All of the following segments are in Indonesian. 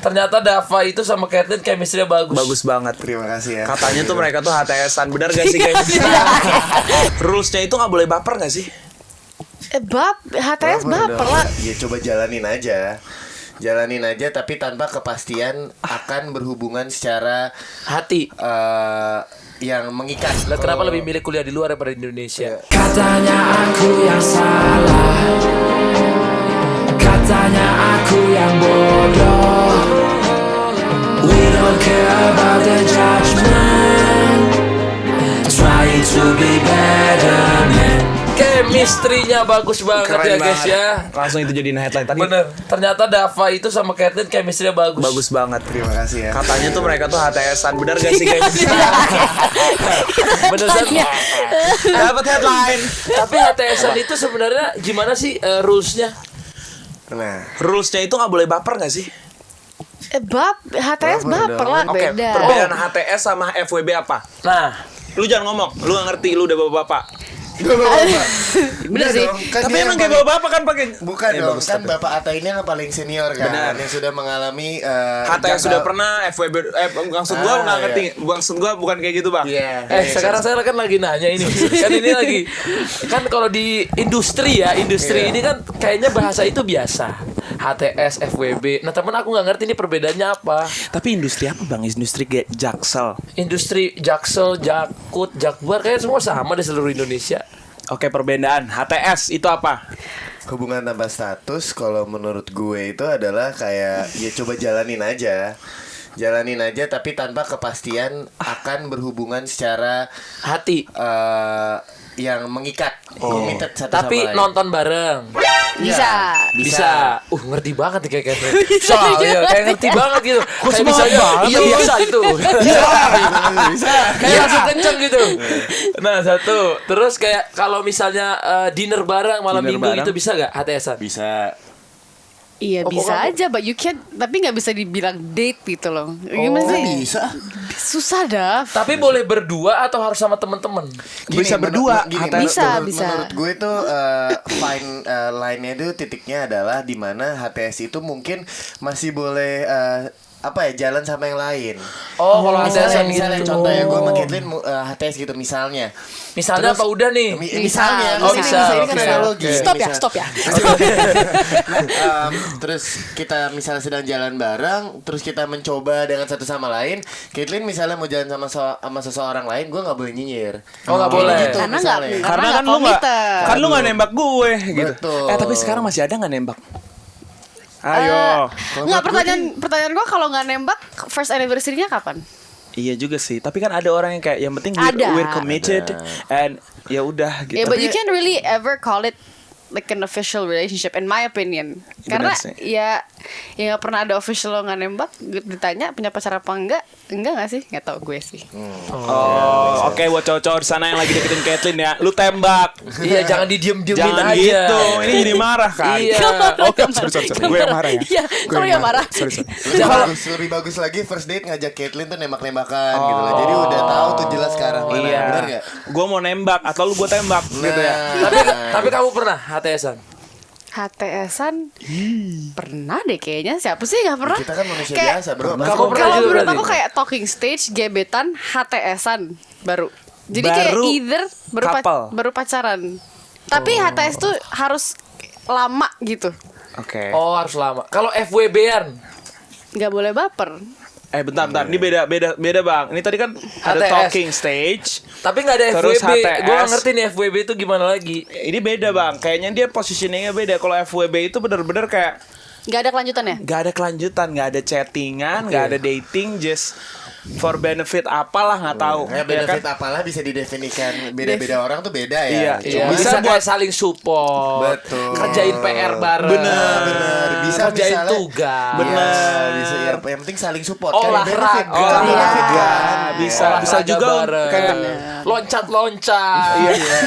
Ternyata Dava itu sama Caitlyn chemistry-nya bagus. Bagus banget. Terima kasih ya. Katanya tuh mereka tuh HTS-an. Bener gak sih kayaknya? Rules-nya itu gak boleh baper gak sih? HTS baper lah. Ya coba jalanin aja tapi tanpa kepastian akan berhubungan secara Hati. yang mengikat. Lah kenapa lebih milih kuliah di luar daripada di Indonesia? Katanya aku yang salah, katanya aku yang bodoh. We don't care about the judgment, trying to be better man. Chemistry-nya bagus banget Keren ya guys banget. ya. Langsung itu jadiin headline tadi. Bener. Ternyata Dava itu sama Caitlyn chemistry-nya bagus. Bagus banget. Terima kasih ya. Katanya tuh mereka tuh HTS-an. Bener gak sih kayaknya? Bener San? Dapat headline. Tapi HTS-an itu sebenarnya gimana sih rules-nya? Nah, Rules-nya itu gak boleh baper gak sih? HTS baper lah, Oke, beda. perbedaan HTS sama FWB apa? Nah, Lu jangan ngomong, lu gak ngerti, lu udah bapak-bapak. Bener sih. dong, kan Tapi dia emang yang kayak bapak-bapak kan pakai. bukan Ya, dong, bagus, kan tapi. Bapak Atta ini yang paling senior kan, Benar. yang sudah mengalami HTS sudah pernah, FWB maksud gua nggak ngerti. Maksud gua bukan kayak gitu, Bang. Iya. sekarang saya kan lagi nanya ini. Kan ini lagi. Kan kalau di industri ya, Iya. ini kan kayaknya bahasa itu biasa. HTS, FWB. Nah, temen aku nggak ngerti ini perbedaannya apa. Tapi industri apa, Bang? Industri kayak Jaksel. Industri Jaksel, Jakut, Jakbar kayaknya semua sama di seluruh Indonesia. Oke, perbedaan HTS itu apa? Hubungan tanpa status kalau menurut gue itu adalah kayak ya coba jalanin aja tapi tanpa kepastian akan berhubungan secara Hati. yang mengikat, committed satu Tapi sama lain. nonton bareng. Bisa. Bisa. Ngerti banget nih kayak kayak ngerti banget gitu. Kayak semangat misalnya banget iya lu? bisa itu. Bisa. Kayak langsung kenceng gitu. Nah, satu. Terus kayak kalau misalnya dinner bareng malam Dinner minggu bareng. itu bisa gak HTS-an? Bisa. Iya Oh, bisa kok kamu- aja, but you can't. Tapi nggak bisa dibilang date gitu loh. Gimana sih? Bisa. Susah dah. Tapi boleh berdua atau harus sama temen-temen? Bisa berdua. Bisa. Menurut gue itu fine line-nya itu titiknya adalah di mana HTS itu mungkin masih boleh jalan sama yang lain. Oh, kalau Misalnya HTS-an gitu. contohnya gue sama Caitlyn HTS gitu misalnya. Misalnya Terus- apa udah nih? Misalnya, Oh, ini bisa, ini kan oke. analogi. Stop ya, Misal- stop ya. Terus kita misalnya sedang jalan bareng, terus kita mencoba dengan satu sama lain. Caitlyn misalnya mau jalan sama seseorang lain, gue nggak boleh nyinyir. Oh, nggak boleh. Gitu, Karena misalnya. nggak- Karena kan lu nggak, committed. kan lu nggak nembak gue gitu. Betul. Tapi sekarang masih ada nggak nembak? Ayo. Nggak, pertanyaan gue kalau nggak nembak first anniversary-nya kapan? Iya juga sih. Tapi kan ada orang yang kayak yang penting Ada. we're committed and ya udah gitu. Yeah, but you can't really ever call it like an official relationship in my opinion. Karena sih. ya nggak pernah ada official lo nggak nembak. Ditanya punya pacar apa enggak nggak sih? Nggak tahu gue sih. Oh, oke buat cowok-cowok di sana yang lagi deketin Caitlyn ya, lu tembak. Iya, jangan didiem-diemin Jangan aja. gitu. Ini jadi marah kan. Iya. Oke, sorry. Gue yang marah ya. Iya, kalau yang marah. Sorry. Lebih bagus lagi first date ngajak Caitlyn tuh nembak-nembakan gitu loh. Jadi udah tahu tuh jelas ke arah mana. Iya. Benar nggak? Gue mau nembak atau lu gue tembak gitu ya. Tapi kamu pernah HTS-an? HTS-an pernah deh kayaknya. Siapa sih nggak pernah? Kita kan manusia Kayak- biasa, bro. Kamu pernah Kalau juga menurut berarti? aku kayak talking stage, gebetan, HTS-an baru. Jadi kayak Baru either couple. baru pacaran. Tapi HTS tuh harus lama gitu. Oke. Oh, harus lama. Kalau FWB-an? Nggak boleh baper. Bentar. Ini beda Bang. Ini tadi kan ada HTS. talking stage. Tapi nggak ada Terus FWB. HTS. Gue nggak ngerti nih FWB itu gimana lagi. Ini beda Bang. Kayaknya dia positioningnya beda. Kalau FWB itu bener-bener kayak Nggak ada kelanjutannya. gak ada kelanjutan, gak ada chattingan, gak ada dating, just for benefit apalah nggak tahu. Ya, Ya benefit kan? apalah bisa didefinisikan beda-beda orang tuh beda Iya, ya. Iya, bisa buat- kayak saling support. Betul. Kerjain PR bareng. Bener. Bisa kerjain misalnya- tugas. Bener. Bisa ya, yang penting saling support. Olahraga. Benefit, kan? Olahraga. Benefit, kan? Iya. Bisa Olahraga juga bareng. kayak loncat-loncat. Iya.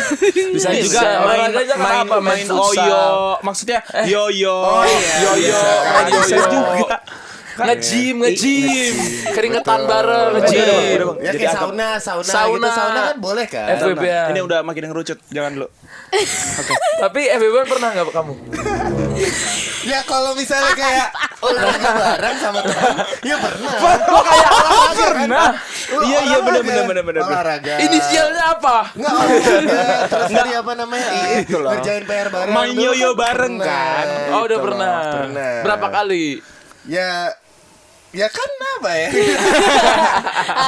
Bisa juga main Olahraganya kan apa? main futsal. oyo, maksudnya yoyo. Oh, iya, Yoyo, bisa. main Bisa yoyo. juga. Nge-gym. Keringetan bareng, Udah, nge-gym. Bang. Ya Jadi kayak atau- sauna Sauna. gitu. Sauna kan boleh kan? FWB-an. Ini udah makin ngerucut, jangan dulu. Tapi FWB pernah nggak kamu? Ya kalau misalnya kayak olahraga bareng sama teman, ya pernah. Oh kayak Olahraga pernah. kan? Iya Olahraga. benar. Olahraga. Inisialnya apa? Nggak olahraga. Terus tadi apa namanya? Itu loh. Ngerjain PR bareng. Main dulu yoyo kan bareng pernah. kan. Oh, udah Gitu pernah. loh. Pernah. Berapa kali? Ya kan apa ya?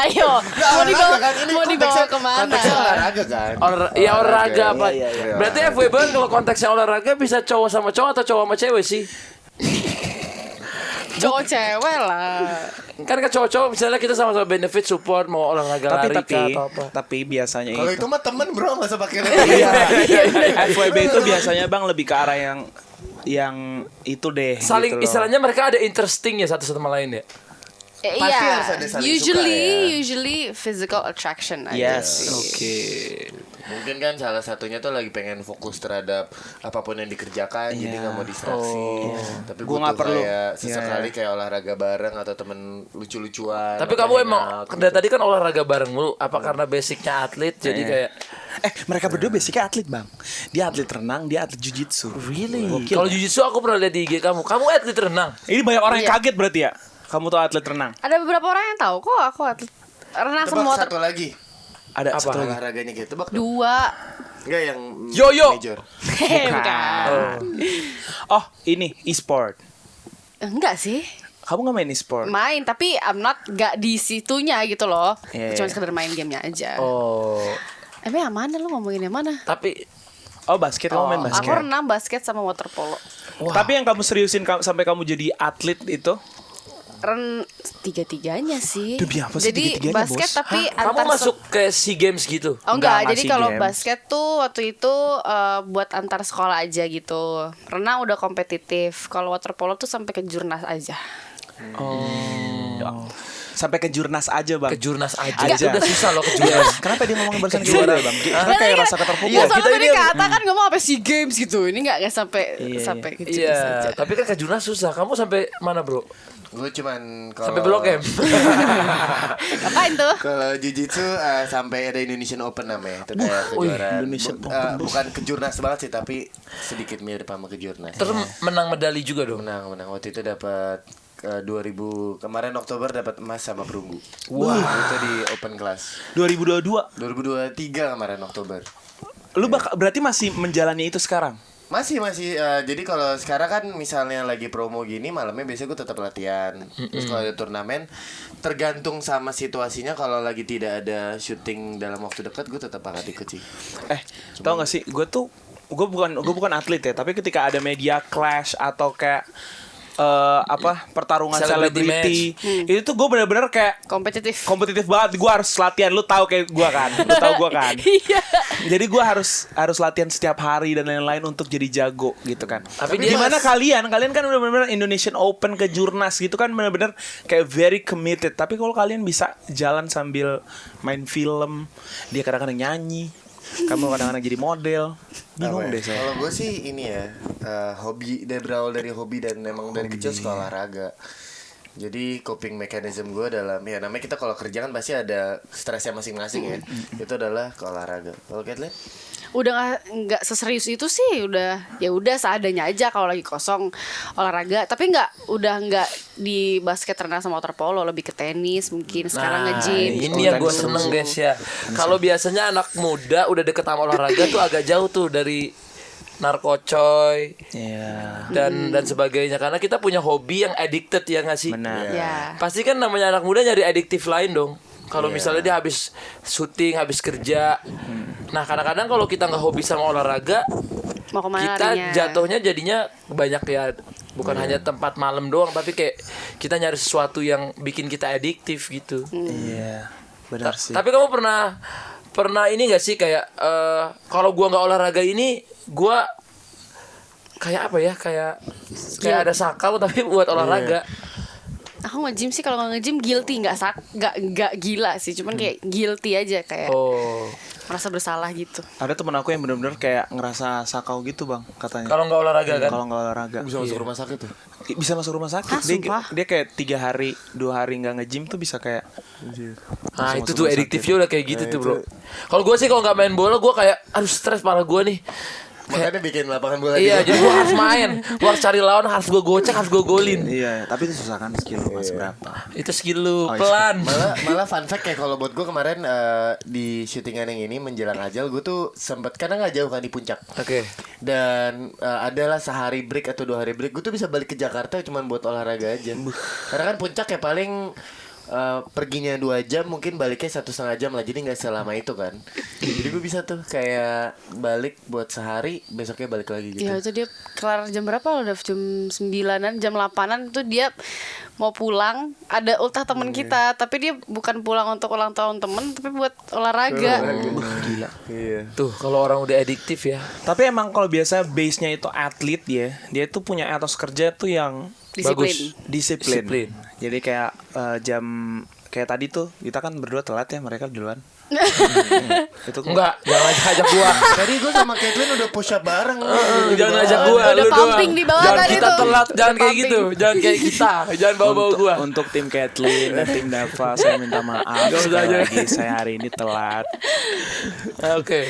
Ayo, mau dibawa kemana? Konteksnya olahraga kan. Ya olahraga apa? Iya. Berarti FWB kalau konteksnya olahraga bisa cowok sama cowok atau cowok sama cewek sih? Cowok cewek lah. Kan cowok-cowok misalnya kita sama-sama benefit support mau olahraga lari Tapi biasanya Kalau itu itu mah temen bro, nggak usah pakai FWB itu biasanya Bang lebih ke arah yang itu deh. saling gitu loh. istilahnya mereka ada interesting ya satu sama lain ya. Pasti Iya, harus ada saling suka usually physical attraction aja Yes. sih. Oke. Mungkin kan salah satunya tuh lagi pengen fokus terhadap apapun yang dikerjakan, jadi nggak mau distraksi. Tapi Gua nggak butuh perlu. kayak sesekali kayak olahraga bareng atau temen lucu-lucuan. Tapi atau kamu hangout emang gitu. dari tadi kan olahraga bareng mulu. Apa karena basicnya atlet jadi kayak Mereka berdua basicnya atlet Bang. Dia atlet renang, dia atlet jujitsu. really? Gokil. Kalau jujitsu aku pernah lihat di IG kamu. Kamu atlet renang. Ini banyak orang yang Iya. kaget berarti ya. Kamu tuh atlet renang. Ada beberapa orang yang tahu kok aku atlet renang Tebak semua satu lagi. Ada Apa? satu lagi. Olahraganya gitu, tebak. dua. Enggak yang Yo-yo. major. Bukan. Oh, ini e-sport. Enggak sih. Kamu nggak main e-sport? Main tapi I'm not gak di situnya gitu loh. Iya, Cuma iya. sekedar main gamenya aja. Oh. Emang yang mana lu ngomongin yang mana? Tapi Oh, basket. Kamu main basket. Aku renang, basket sama water polo. Tapi yang kamu seriusin sampai kamu jadi atlet itu? Tiga-tiganya sih. Demi apa sih Jadi tiga-tiganya, basket Bos? tapi kamu antar masuk ke SEA Games gitu. Oh Enggak, enggak, jadi masih kalau games. basket tuh waktu itu buat antar sekolah aja gitu. Renang udah kompetitif. Kalau water polo tuh sampai ke jurnas aja. Sampai ke jurnas aja Bang. Ke jurnas aja. Aja. Itu udah susah loh ke jurnas. Kenapa dia ngomongin barusan juara Bang? Karena kayak rasa keterpukul. Iya, soalnya kita tadi ini- kata kan ngomong apa SEA Games gitu. Ini enggak sampai Iya, sampai ke jurnas aja. Iya, tapi kan ke jurnas susah. Kamu sampai mana, Bro? Gue cuman kalau Sampai Blok M. Ngapain tuh? Kalau jujitsu sampai ada Indonesian Open namanya. Itu kayak kejuaraan. Indonesian Bukan kejurnas banget sih, tapi sedikit mirip sama kejurnas. Terus menang medali juga dong. menang waktu itu dapat 2000 kemarin Oktober dapat emas sama perunggu. Wah. Itu di open class 2022. 2023 kemarin Oktober. Lu berarti masih menjalani itu sekarang? Masih jadi kalau sekarang kan misalnya lagi promo gini malamnya biasanya gue tetap latihan. Terus kalau ada turnamen tergantung sama situasinya, kalau lagi tidak ada syuting dalam waktu dekat gue tetap akan ikut sih. Tau gak sih, gue bukan atlet ya, tapi ketika ada media clash atau kayak pertarungan Celebrity selebriti, itu tuh gue bener-bener kayak Kompetitif. kompetitif banget. Gue harus latihan, lu tahu kayak gue kan, lu tahu gue kan. Iya. Jadi gue harus latihan setiap hari dan lain-lain untuk jadi jago gitu kan. Tapi dia gimana kalian kan udah bener-bener Indonesian Open ke jurnas gitu kan, bener-bener kayak very committed. Tapi kalau kalian bisa jalan sambil main film, dia kadang-kadang nyanyi, kamu kadang-kadang jadi model, bingung deh saya. Kalau gue sih ini ya, hobi, berawal dari hobi dan memang dari kecil suka olahraga. Jadi coping mechanism gue dalam, ya namanya kita kalau kerja kan pasti ada stresnya masing-masing ya. Itu adalah ke olahraga. Kalau Kathleen? Udah nggak seserius itu sih, udah seadanya aja kalau lagi kosong olahraga, tapi udah nggak di basket, renang sama water polo, lebih ke tenis mungkin sekarang nge-gym. Ini yang gue seneng guys ya. Kalau biasanya anak muda udah deket sama olahraga tuh agak jauh tuh dari narkocoy Iya. dan sebagainya, karena kita punya hobi yang addicted ya nggak sih? Benar. Ya. Pasti kan namanya anak muda nyari adiktif lain dong. Kalau misalnya dia habis syuting, habis kerja. Nah kadang-kadang kalau kita nggak hobi sama olahraga, Mau kemana kita larinya? jatuhnya jadinya banyak ya, bukan hanya tempat malam doang, tapi kayak kita nyari sesuatu yang bikin kita adiktif gitu. Iya. Benar sih. Tapi kamu pernah ini gak sih kayak kalau gua nggak olahraga ini, gua kayak apa ya, kayak ada sakau tapi buat olahraga. Aku nge-gym sih, kalau nggak nge-gym guilty, nggak gila sih, cuman kayak guilty aja, kayak Oh, merasa bersalah gitu. Ada temen aku yang bener-bener kayak ngerasa sakau gitu Bang, katanya. kalau nggak olahraga kan? Kalau nggak olahraga Bisa masuk rumah sakit tuh. bisa masuk rumah sakit. Hah, sumpah? Dia kayak 3 hari 2 hari nggak nge-gym tuh bisa kayak Nah langsung itu masuk tuh rumah adiktifnya udah kayak gitu Nah, tuh itu. bro. Kalau gue sih kalau nggak main bola gue kayak aduh stres parah gue nih. Makanya bikin lapangan bola. Iya, di jadi gue harus main. Gue harus cari lawan, harus gue gocek, harus gue golin. Iya, tapi itu susah kan skill lu masih berapa? Itu skill lu Oh, iya. pelan. malah fun fact ya kalau buat gue kemarin di syutingan yang ini menjelang ajal gue tuh sempet karena nggak jauh kan di puncak. Oke. Dan adalah sehari break atau 2 hari break gue tuh bisa balik ke Jakarta cuman buat olahraga aja. Karena kan puncak ya paling perginya 2 jam mungkin baliknya 1,5 jam lah, jadi nggak selama itu kan. Jadi gue bisa tuh kayak balik buat sehari, besoknya balik lagi gitu. Ya itu dia kelar jam berapa loh, udah jam 9-an, jam 8-an itu dia mau pulang. Ada ultah temen kita, tapi dia bukan pulang untuk ulang tahun temen, tapi buat olahraga. Gila. Iya. Tuh, kalau orang udah adiktif ya. Tapi emang kalau biasa base-nya itu atlet dia tuh punya etos kerja tuh yang Disiplin. disiplin. Jadi kayak jam kayak tadi tuh kita kan berdua telat ya, mereka duluan. Itu Enggak, jangan ajak gua. Tadi gue sama Caitlyn udah push up bareng. Jangan ajak gua, Udah lu doang. pumping di bawah Jangan tadi kita tuh. telat, jangan Udah kayak pumping. gitu. Jangan kayak kita, jangan bawa-bawa gua. Untuk tim Kathleen dan tim Dava saya minta maaf. Gak usah Sekali aja. lagi saya hari ini telat Oke.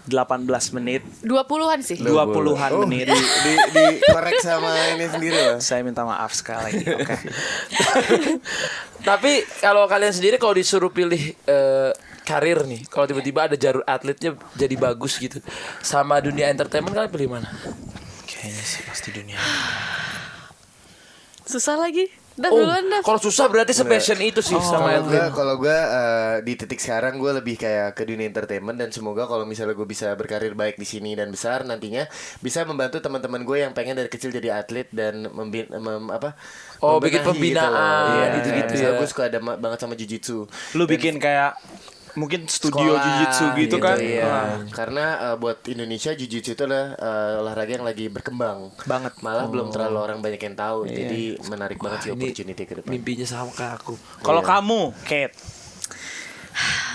18 menit 20-an sih. 20-an Oh, menit. di korek sama ini sendiri loh. Saya minta maaf sekali lagi. Oke. Tapi kalau kalian sendiri kalau disuruh pilih karir nih, kalau tiba-tiba ada jalur atletnya jadi bagus gitu, sama dunia entertainment, kalian pilih mana? Kayaknya sih pasti dunia. Susah lagi. Dah Oh, duluan dah. kalau susah berarti sepassion itu sih sama atlet. Kalau gue di titik sekarang gue lebih kayak ke dunia entertainment, dan semoga kalau misalnya gue bisa berkarir baik di sini dan besar nantinya bisa membantu teman-teman gue yang pengen dari kecil jadi atlet dan Oh, bikin membenahi pembinaan, loh. Iya, gitu-gitu misalnya ya. gue suka ada banget sama jiu-jitsu. Lu bikin kayak mungkin studio Sekolah, jiu-jitsu gitu kan? Iya. Wah. Karena buat Indonesia jiu-jitsu itu adalah olahraga yang lagi berkembang Banget. Malah belum terlalu orang banyak yang tahu. Jadi menarik banget sih Ini opportunity ke depan. mimpinya sama kayak aku. Kalau Iya. kamu, Kate,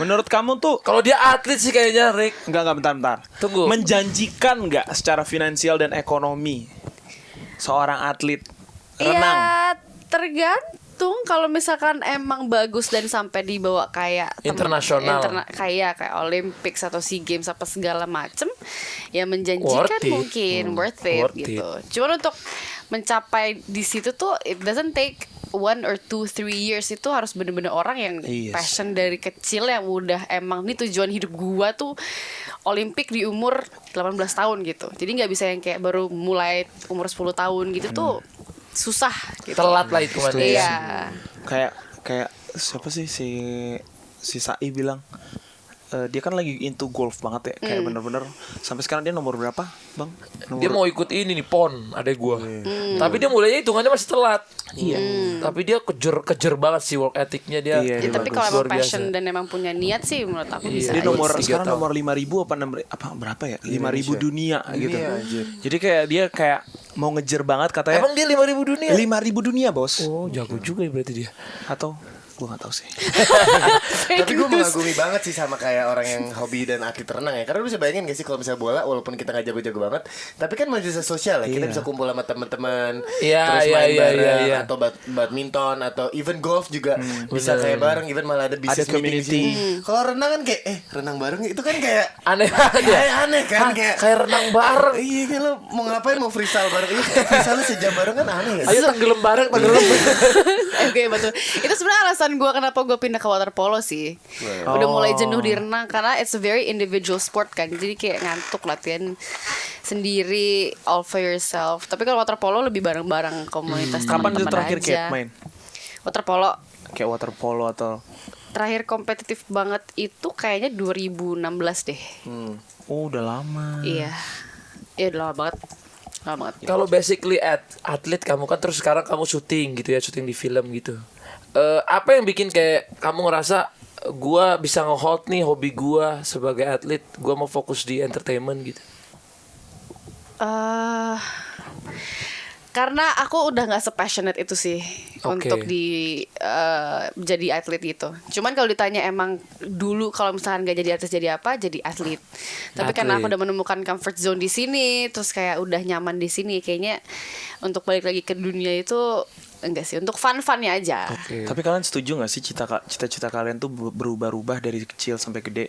menurut kamu tuh Kalau dia atlet sih kayaknya, Rick. enggak bentar. Tunggu. Menjanjikan nggak secara finansial dan ekonomi seorang atlet renang? Ya tergantung, kalau misalkan emang bagus dan sampai dibawa kayak Internasional. kayak Olympics atau SEA Games apa segala macem, ya menjanjikan Worth it. mungkin worth it Worth gitu. Cuman untuk mencapai di situ tuh it doesn't take 1 or 2, 3 years. Itu harus bener-bener orang yang Yes. passion dari kecil, yang udah emang nih tujuan hidup gua tuh Olimpik di umur 18 tahun gitu. Jadi nggak bisa yang kayak baru mulai umur 10 tahun gitu tuh susah gitu. Telat lah itu kan. Iya. Kayak siapa sih si Sai bilang dia kan lagi into golf banget ya, kayak bener-bener sampai sekarang dia nomor berapa, Bang? Dia mau ikut ini nih PON, adek gua. Tapi dia mulainya hitungannya masih telat. Iya. Tapi dia kejer banget sih work ethicnya dia. Iya, Ya, dia tapi bagus. kalau emang Luar biasa. passion dan emang punya niat sih menurut aku bisa. Dia aja. nomor 3 sekarang tahun. nomor 5.000 apa berapa ya? 5.000 dunia gitu. Iya, anjir. Jadi kayak dia kayak mau ngejar banget katanya. Emang dia 5.000 dunia? 5.000 dunia, Bos. Oh, jago juga ya berarti dia. Atau gua gak tahu sih. Tapi gue mengagumi banget sih sama kayak orang yang hobi dan atlet renang ya. Karena lu bisa bayangin gak sih kalau misalnya bola, walaupun kita gak jago-jago banget, tapi kan manusia sosial ya. Kita Iya. bisa kumpul sama teman-teman, Iya, terus iya, main iya, bareng, iya, iya. atau badminton, atau even golf juga bisa kayak bareng. Even malah ada Ada bisnis meeting di community. sini. Kalau renang kan kayak renang bareng itu kan kayak Aneh banget ya. aneh kan kayak Kayak renang bareng. iya kan lo mau ngapain, mau freestyle bareng? Iya, freestyle lu sejam bareng kan aneh ya. Ayo tenggelam bareng, tenggelam. Oke, betul. Itu sebenarnya alasan gue kenapa gue pindah ke water polo sih. Udah mulai jenuh di renang karena it's a very individual sport kan. Jadi kayak ngantuk latihan sendiri, all for yourself. Tapi kalau water polo lebih bareng-bareng komunitas Kapan itu teman-teman terakhir aja. Kate main? Water polo Kayak water polo atau terakhir kompetitif banget itu kayaknya 2016 deh. oh udah lama. Iya. Iya udah lama banget. Lama banget. Kalau basically atlet kamu kan, terus sekarang kamu syuting gitu ya, syuting di film gitu. Apa yang bikin kayak kamu ngerasa gua bisa nge-hold nih hobi gua sebagai atlet, gua mau fokus di entertainment gitu? Karena aku udah nggak sepassionate itu sih Oke. untuk jadi atlet gitu. Cuman kalau ditanya emang dulu kalau misalkan nggak jadi artis jadi apa, jadi atlet. Tapi karena aku Atlet. udah menemukan comfort zone di sini, terus kayak udah nyaman di sini, kayaknya untuk balik lagi ke dunia itu enggak sih, untuk fun-funnya aja. Tapi kalian setuju gak sih cita-cita kalian tuh berubah-ubah dari kecil sampai gede?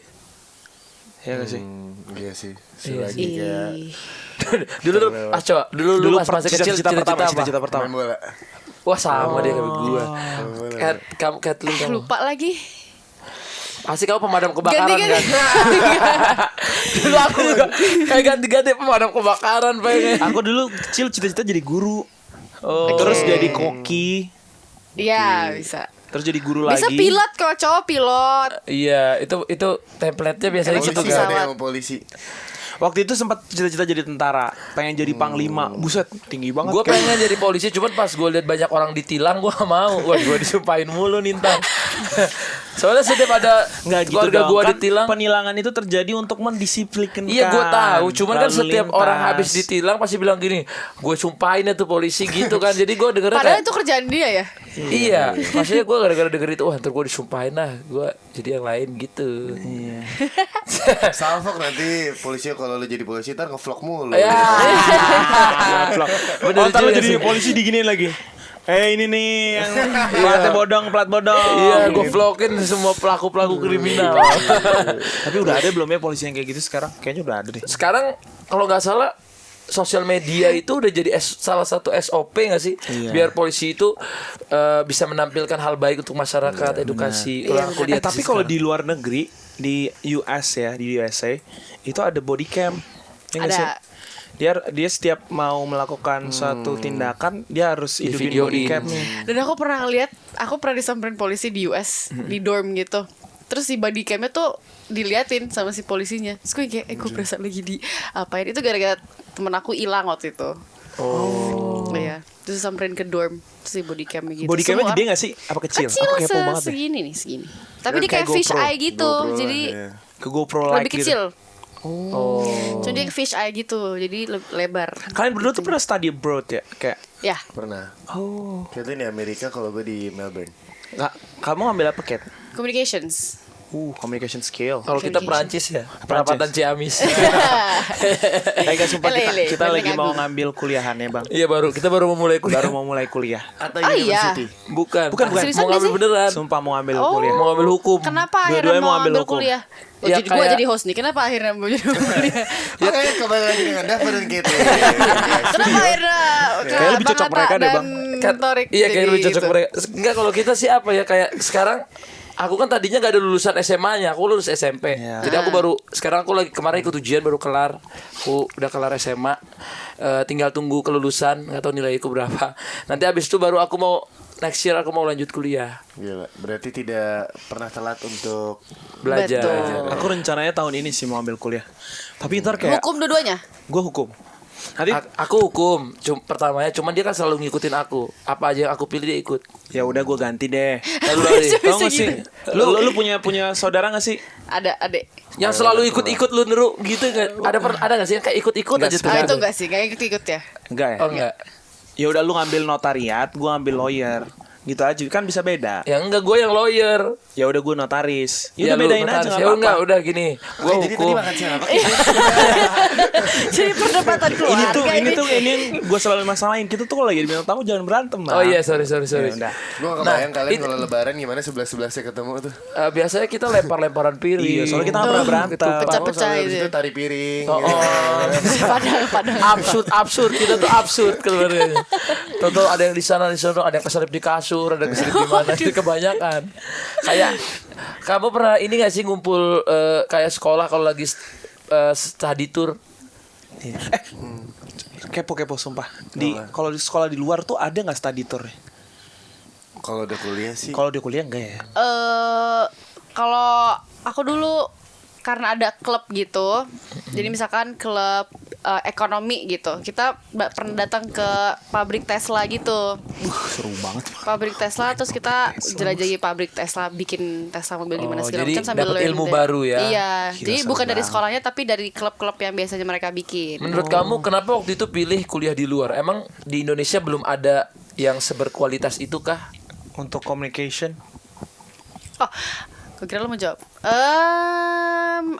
Ya gak sih? Iya sih. Iya Selagi kayak dulu coba dulu pas masih kecil cita-cita pertama, apa? cita-cita pertama. main bola. Wah sama dia kayak gua. Kamu Kathleen kamu. Lupa lagi. Pasti kamu pemadam kebakaran Ganti-ganti. kan? Dulu aku juga kayak ganti-ganti pemadam kebakaran pengen. Aku dulu kecil cita-cita jadi guru. Terus jadi koki. Iya, bisa. Terus jadi guru lagi. Bisa pilot kalau cowok pilot. Iya, itu template-nya biasanya Emang gitu Polisi kan. ada pesawat. yang mau polisi. Waktu itu sempat cita-cita jadi tentara, pengen jadi panglima. Buset, tinggi banget. Gue pengen jadi polisi, cuman pas gue lihat banyak orang ditilang, gue gak mau. Wah, gue disumpahin mulu Nintang. Soalnya setiap ada Nggak gitu keluarga dong, gue kan ditilang. penilangan itu terjadi untuk mendisiplinkan. Iya gue tahu, cuman kan lalu setiap lintas. orang habis ditilang pasti bilang gini, gue sumpahin ya tuh polisi gitu kan. Jadi gue dengernya Padahal kayak, itu kerjaan dia ya. iya, maksudnya gue gara-gara denger itu, wah ntar gue disumpahin lah, gue jadi yang lain gitu. Iya. Salfok nanti polisi kalau lu jadi polisi ntar ngevlog mulu. Ya, Oh, ntar lu juga jadi sih. polisi diginiin lagi. Ini nih yang plat bodong. Iya, gue vlogin semua pelaku-pelaku kriminal. Tapi udah ada belum ya polisi yang kayak gitu sekarang? Kayaknya udah ada deh. Sekarang kalau nggak salah sosial media itu udah jadi salah satu SOP nggak sih? Iya. Biar polisi itu bisa menampilkan hal baik untuk masyarakat, edukasi. Kalau aku lihat Tapi sih kalau sekarang. di luar negeri, di US ya, di USA itu ada body cam. Ya nggak Ada. sih? Dia setiap mau melakukan suatu tindakan dia harus hidupin videoin. body cam nih. Dan aku pernah ngeliat, aku pernah disamperin polisi di US di dorm gitu. Terus si body camnya tuh diliatin sama si polisinya. Terus gue kayak, gue berasa lagi di apain. Itu gara-gara temen aku hilang waktu itu. Oh. Iya. Terus samperin ke dorm. Terus si body camnya gitu. Body camnya Semua gede gak sih? Apa kecil? Kecil Aku kepo banget deh. segini nih, segini. Tapi Ya, dia kayak kayak fish GoPro. eye gitu. GoPro lah, Jadi ya. Ke GoPro like lebih kecil. Oh. Cuma dia fish eye gitu. Jadi lebar. Kalian berdua tuh pernah study abroad ya? Kayak Ya. Pernah. oh, Kita di Amerika, kalau gue di Melbourne. nggak, kamu ngambil apa, Kat? Communications. Communication skill. Kalau kita Perancis ya, perapatan Ciamis. Guys, sumpah Ele, kita Bandeng lagi mau Agung. ngambil kuliahan ya, Bang. Iya kita baru mau mulai kuliah. Baru mau mulai kuliah. Atau Oh, iya. University. Bukan. Seriusan Mau nggak ngambil sih? beneran. Sumpah mau ngambil Oh. kuliah. Mau ngambil hukum. Kenapa akhirnya Dua-duanya mau mau ambil ambil hukum. kuliah? Oh, Ya, jadi gue kayak- jadi host nih. Kenapa akhirnya mau jadi kuliah? Oke, kembali lagi dengan Dava dan Kate. Kenapa akhirnya Kayaknya lebih cocok mereka deh, Bang. Torik Iya kayak jadi lebih cocok gitu. mereka. Enggak kalau kita sih apa ya kayak sekarang aku kan tadinya gak ada lulusan SMA-nya, aku lulus SMP. Iya. Jadi aku baru sekarang aku lagi kemarin ikut ujian baru kelar. Aku udah kelar SMA. Tinggal tunggu kelulusan, nggak tahu nilaiku berapa. Nanti abis itu baru aku mau next year aku mau lanjut kuliah. Gila, berarti tidak pernah telat untuk Belajar. Betul. Aku rencananya tahun ini sih mau ambil kuliah. Tapi ntar kayak Hukum dua-duanya. gue hukum. Nanti Aku hukum, pertamanya cuman dia kan selalu ngikutin aku. Apa aja yang aku pilih dia ikut. ya udah gue ganti deh. Lalu lari. Bisa Tahu nggak sih? gitu. Lu punya saudara nggak sih? Ada adek. Yang selalu ikut-ikut lu Neru gitu nggak? Ada nggak sih yang kayak ikut-ikut Nggak aja tuh? Ah itu enggak sih, enggak ikut-ikut ya. Enggak ya? Oh enggak. Ya udah lu ngambil notariat, gue ngambil lawyer. Gitu aja kan bisa beda. Ya enggak gue yang lawyer. Ya udah gue notaris. Ya udah lu bedain aja notaris. nggak Ya enggak, apa-apa. udah gini. Gue Jadi tadi hukum. makan siang apa? Jadi perdebatan keluarga Ini tuh yang gue selalu masalahin. Kita tuh kalau lagi di bintang tamu jangan berantem, Bang. Oh iya, sorry. Ya udah. Gue gak kebayang kalian kalau lebaran gimana sebelas-sebelasnya ketemu tuh. Biasanya kita lempar-lemparan piring. Iya, soalnya kita nggak pernah berantem. Pecah-pecah Habis itu. itu tari piring. Oh, Padang. absurd kita tuh absurd keluarganya. Total ada yang di sana ada yang keselip di kasur, ada yang keselip di mana itu kebanyakan. Kayak kamu pernah ini gak sih ngumpul kayak sekolah kalau lagi study tour? Kepo sumpah. Kalau di sekolah di luar tuh ada nggak study tour? Kalau udah kuliah sih. Kalau di kuliah enggak ya? Kalau aku dulu karena ada klub gitu. Jadi misalkan klub ekonomi gitu. Kita pernah datang ke pabrik Tesla gitu. Seru banget. Pabrik Tesla terus kita jelajahi pabrik Tesla, bikin Tesla mobil gimana Oh, segala jadi macam sambil dapat learn ilmu dari- baru ya. Iya. Gila, Jadi seru bukan dari banget. sekolahnya tapi dari klub-klub yang biasanya mereka bikin. Menurut kamu kenapa waktu itu pilih kuliah di luar? Emang di Indonesia belum ada yang seberkualitas itu kah? Untuk communication. Oh, gue kira lo mau jawab.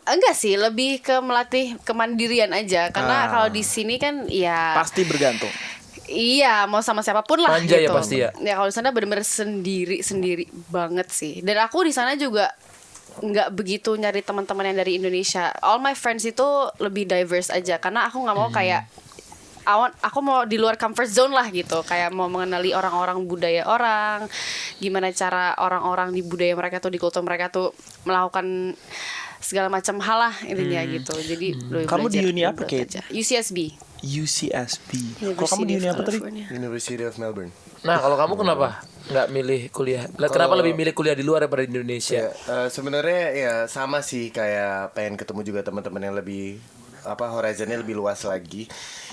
Enggak sih, lebih ke melatih kemandirian aja. Karena kalau di sini kan ya Pasti bergantung. iya mau sama siapapun lah Manja ya gitu. pasti ya? Ya kalau di sana benar-benar sendiri banget sih. Dan aku di sana juga nggak begitu nyari teman-teman yang dari Indonesia. All my friends itu lebih diverse aja karena aku nggak mau kayak aku mau di luar comfort zone lah gitu, kayak mau mengenali orang-orang, budaya orang, gimana cara orang-orang di budaya mereka tuh, di kultur mereka tuh melakukan segala macam hal lah intinya gitu. Jadi Kamu di uni apa, belajar Kate? aja. UCSB. UCSB. Kalau kamu di uni apa tadi? University of Melbourne. Nah, kalau kamu kenapa nggak milih kuliah? Kenapa lebih milih kuliah di luar daripada di Indonesia? Sebenarnya ya sama sih, kayak pengen ketemu juga teman-teman yang lebih horizonnya lebih luas lagi.